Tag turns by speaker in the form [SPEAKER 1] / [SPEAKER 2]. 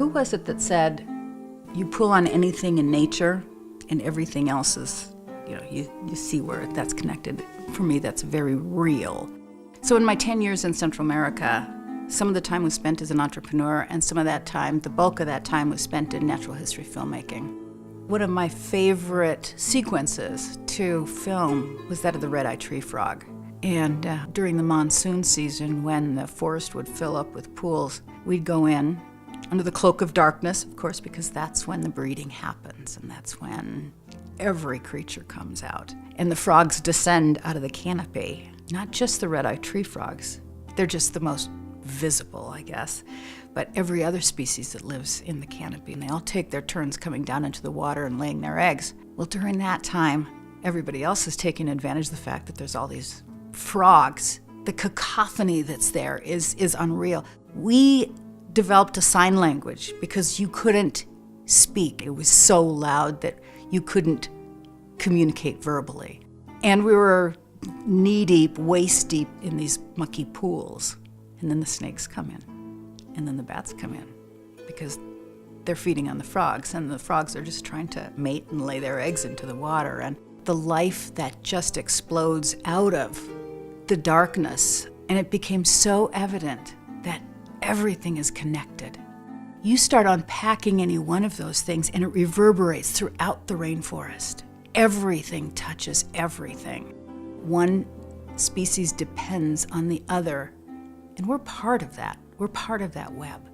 [SPEAKER 1] Who was it that said, you pull on anything in nature and everything else is, you see where that's connected. For me, that's very real. So in my 10 years in Central America, some of the time was spent as an entrepreneur, and some of that time, the bulk of that time was spent in natural history filmmaking. One of my favorite sequences to film was that of the red-eye tree frog. And during the monsoon season, when the forest would fill up with pools, we'd go in under the cloak of darkness, of course, because that's when the breeding happens, and that's when every creature comes out. And the frogs descend out of the canopy. Not just the red-eye tree frogs. They're just the most visible, I guess. But every other species that lives in the canopy, and they all take their turns coming down into the water and laying their eggs. Well, during that time, everybody else is taking advantage of the fact that there's all these frogs. The cacophony that's there is unreal. We developed a sign language because you couldn't speak. It was so loud that you couldn't communicate verbally. And we were knee-deep, waist-deep in these mucky pools. And then the snakes come in. And then the bats come in because they're feeding on the frogs. And the frogs are just trying to mate and lay their eggs into the water. And the life that just explodes out of the darkness. And it became so evident that everything is connected. You start unpacking any one of those things and it reverberates throughout the rainforest. Everything touches everything. One species depends on the other, and we're part of that. We're part of that web.